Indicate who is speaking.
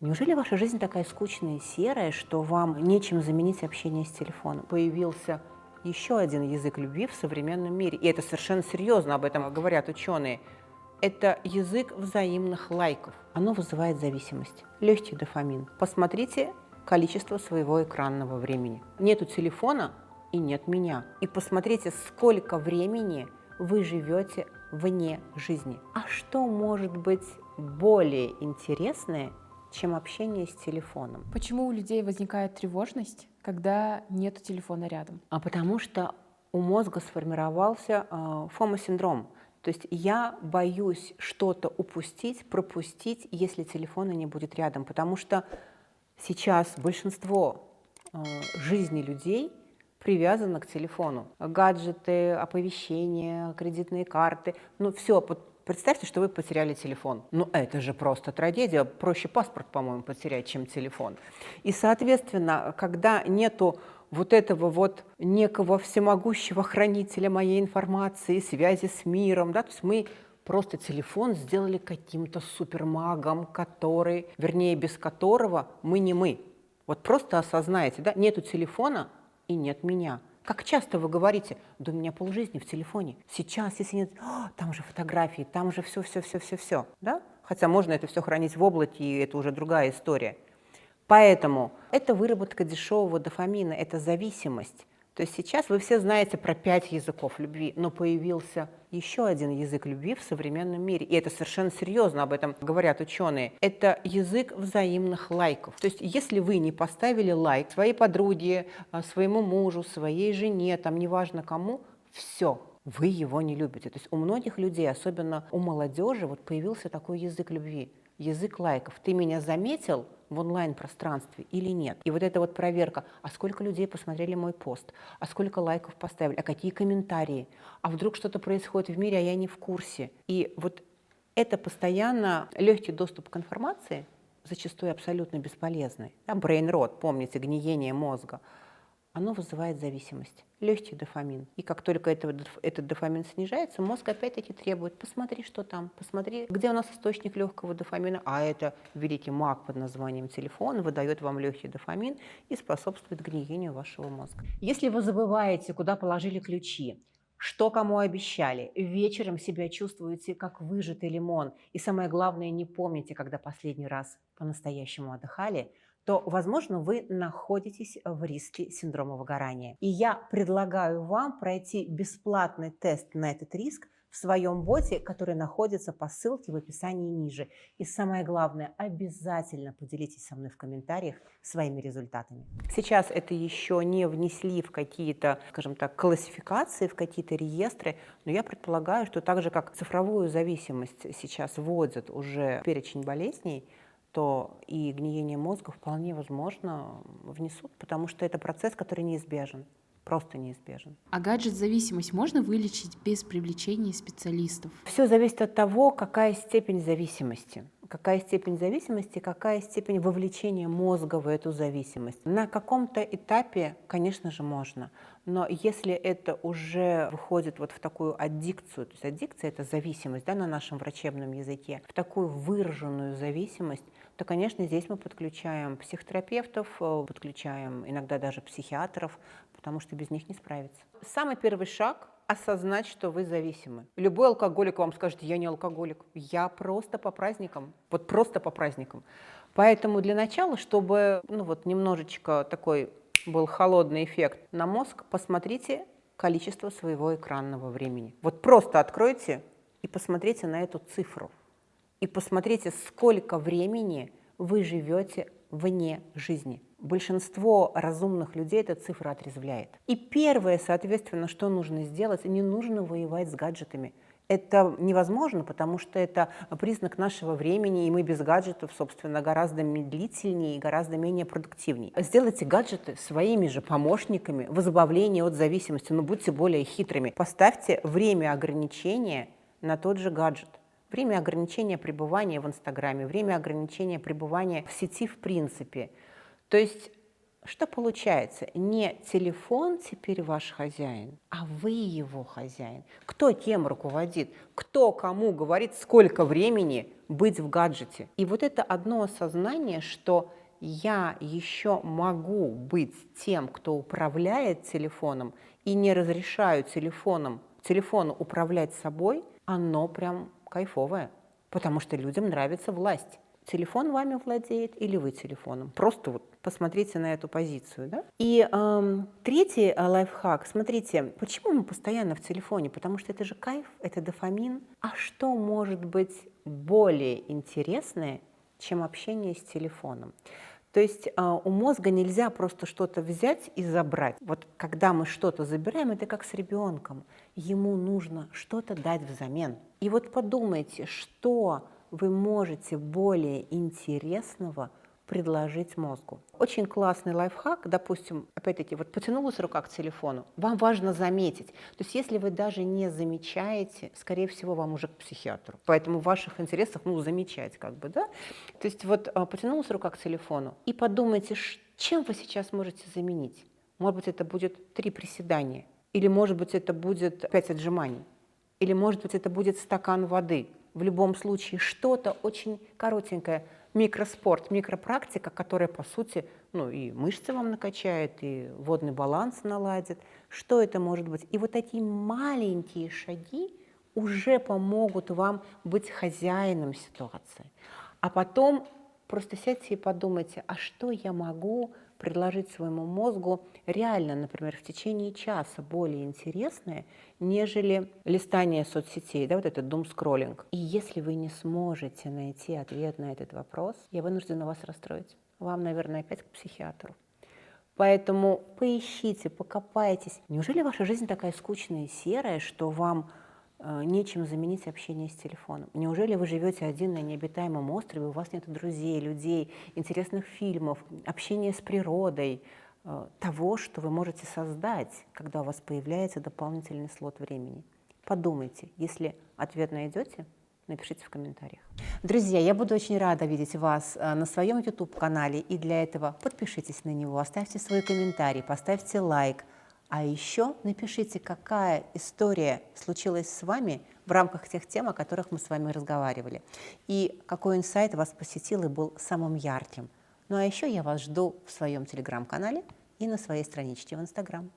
Speaker 1: Неужели ваша жизнь такая скучная и серая, что вам нечем заменить общение с телефоном? Появился еще один язык любви в современном мире, и это совершенно серьезно, об этом говорят ученые. Это язык взаимных лайков. Оно вызывает зависимость, легкий дофамин. Посмотрите количество своего экранного времени. Нету телефона и нет меня. И посмотрите, сколько времени вы живете вне жизни. А что может быть более интересное, чем общение с телефоном?
Speaker 2: Почему у людей возникает тревожность, когда нет телефона рядом?
Speaker 1: А потому что у мозга сформировался FOMO-синдром. То есть я боюсь что-то упустить, пропустить, если телефона не будет рядом. Потому что сейчас большинство жизни людей привязано к телефону. Гаджеты, оповещения, кредитные карты. Ну все, представьте, что вы потеряли телефон. Ну это же просто трагедия. Проще паспорт, по-моему, потерять, чем телефон. И, соответственно, когда нету вот этого вот некого всемогущего хранителя моей информации, связи с миром, да, то есть мы просто телефон сделали каким-то супермагом, который, вернее, без которого мы не мы. Вот просто осознайте, да, нету телефона и нет меня. Как часто вы говорите, да у меня полжизни в телефоне. Сейчас, если нет, там же фотографии, там же все, да? Хотя можно это все хранить в облаке, и это уже другая история. Поэтому это выработка дешевого дофамина, это зависимость. То есть сейчас вы все знаете про 5 языков любви, но появился еще один язык любви в современном мире. И это совершенно серьезно, об этом говорят ученые. Это язык взаимных лайков. То есть если вы не поставили лайк своей подруге, своему мужу, своей жене, там неважно кому, все, вы его не любите. То есть у многих людей, особенно у молодежи, вот появился такой язык любви, язык лайков. Ты меня заметил в онлайн-пространстве или нет? И вот эта вот проверка, а сколько людей посмотрели мой пост, а сколько лайков поставили, а какие комментарии, а вдруг что-то происходит в мире, а я не в курсе. И вот это постоянно легкий доступ к информации, зачастую абсолютно бесполезный. Да, brain rot, помните, гниение мозга, оно вызывает зависимость, легкий дофамин. И как только этот дофамин снижается, мозг опять-таки требует, посмотри, что там, посмотри, где у нас источник легкого дофамина, а это великий маг под названием телефон выдает вам легкий дофамин и способствует гниению вашего мозга. Если вы забываете, куда положили ключи, что кому обещали, вечером себя чувствуете как выжатый лимон, и самое главное, не помните, когда последний раз по-настоящему отдыхали, то, возможно, вы находитесь в риске синдрома выгорания. И я предлагаю вам пройти бесплатный тест на этот риск в своем боте, который находится по ссылке в описании ниже. И самое главное, обязательно поделитесь со мной в комментариях своими результатами. Сейчас это еще не внесли в какие-то, скажем так, классификации, в какие-то реестры, но я предполагаю, что так же, как цифровую зависимость сейчас вводят уже в перечень болезней, то и гниение мозга вполне возможно внесут, потому что это процесс, который неизбежен, просто неизбежен.
Speaker 2: А гаджет-зависимость можно вылечить без привлечения специалистов?
Speaker 1: Все зависит от того, какая степень зависимости. Какая степень зависимости, какая степень вовлечения мозга в эту зависимость. На каком-то этапе, конечно же, можно. Но если это уже выходит вот в такую аддикцию, то есть аддикция – это зависимость, да, на нашем врачебном языке, в такую выраженную зависимость, то, конечно, здесь мы подключаем психотерапевтов, подключаем иногда даже психиатров, потому что без них не справиться. Самый первый шаг – осознать, что вы зависимы. Любой алкоголик вам скажет: я не алкоголик, я просто по праздникам, вот просто по праздникам. Поэтому для начала, чтобы немножечко такой был холодный эффект на мозг, посмотрите количество своего экранного времени. Вот просто откройте и посмотрите на эту цифру. И посмотрите, сколько времени вы живете вне жизни. Большинство разумных людей эта цифра отрезвляет. И первое, соответственно, что нужно сделать, не нужно воевать с гаджетами. Это невозможно, потому что это признак нашего времени, и мы без гаджетов, собственно, гораздо медлительнее и гораздо менее продуктивнее. Сделайте гаджеты своими же помощниками в избавлении от зависимости, но будьте более хитрыми. Поставьте время ограничения на тот же гаджет. Время ограничения пребывания в Инстаграме, время ограничения пребывания в сети в принципе. То есть, Что получается? Не телефон теперь ваш хозяин, а вы его хозяин. Кто кем руководит? Кто кому говорит, сколько времени быть в гаджете? И вот это одно осознание, что я еще могу быть тем, кто управляет телефоном, и не разрешаю телефону управлять собой, оно прям кайфовое, потому что людям нравится власть. Телефон вами владеет или вы телефоном? Просто вот посмотрите на эту позицию. Да? И третий лайфхак. Смотрите, почему мы постоянно в телефоне? Потому что это же кайф, это дофамин. А что может быть более интересное, чем общение с телефоном? То есть у мозга нельзя просто что-то взять и забрать. Вот когда мы что-то забираем, это как с ребенком. Ему нужно что-то дать взамен. И вот подумайте, что вы можете более интересного предложить мозгу. Очень классный лайфхак, допустим, опять-таки, вот потянулась рука к телефону, вам важно заметить. То есть если вы даже не замечаете, скорее всего, вам уже к психиатру. Поэтому в ваших интересах, замечать как бы, да? То есть вот потянулась рука к телефону, и подумайте, чем вы сейчас можете заменить. Может быть, это будет 3 приседания, или, может быть, это будет 5 отжиманий, или, может быть, это будет стакан воды. В любом случае, что-то очень коротенькое, микроспорт, микропрактика, которая, по сути, и мышцы вам накачает, и водный баланс наладит. Что это может быть? И вот такие маленькие шаги уже помогут вам быть хозяином ситуации. А потом просто сядьте и подумайте, а что я могу предложить своему мозгу реально, например, в течение часа более интересное, нежели листание соцсетей, да, вот этот думскроллинг. И если вы не сможете найти ответ на этот вопрос, я вынуждена вас расстроить. Вам, наверное, опять к психиатру. Поэтому поищите, покопайтесь. Неужели ваша жизнь такая скучная и серая, что вам нечем заменить общение с телефоном? Неужели вы живете один на необитаемом острове, у вас нет друзей, людей, интересных фильмов, общения с природой, того, что вы можете создать, когда у вас появляется дополнительный слот времени? Подумайте, если ответ найдете, напишите в комментариях. Друзья, я буду очень рада видеть вас на своем YouTube-канале, и для этого подпишитесь на него, оставьте свой комментарий, поставьте лайк. А еще напишите, какая история случилась с вами в рамках тех тем, о которых мы с вами разговаривали, и какой инсайт вас посетил и был самым ярким. Ну а еще я вас жду в своем телеграм-канале и на своей страничке в Instagram.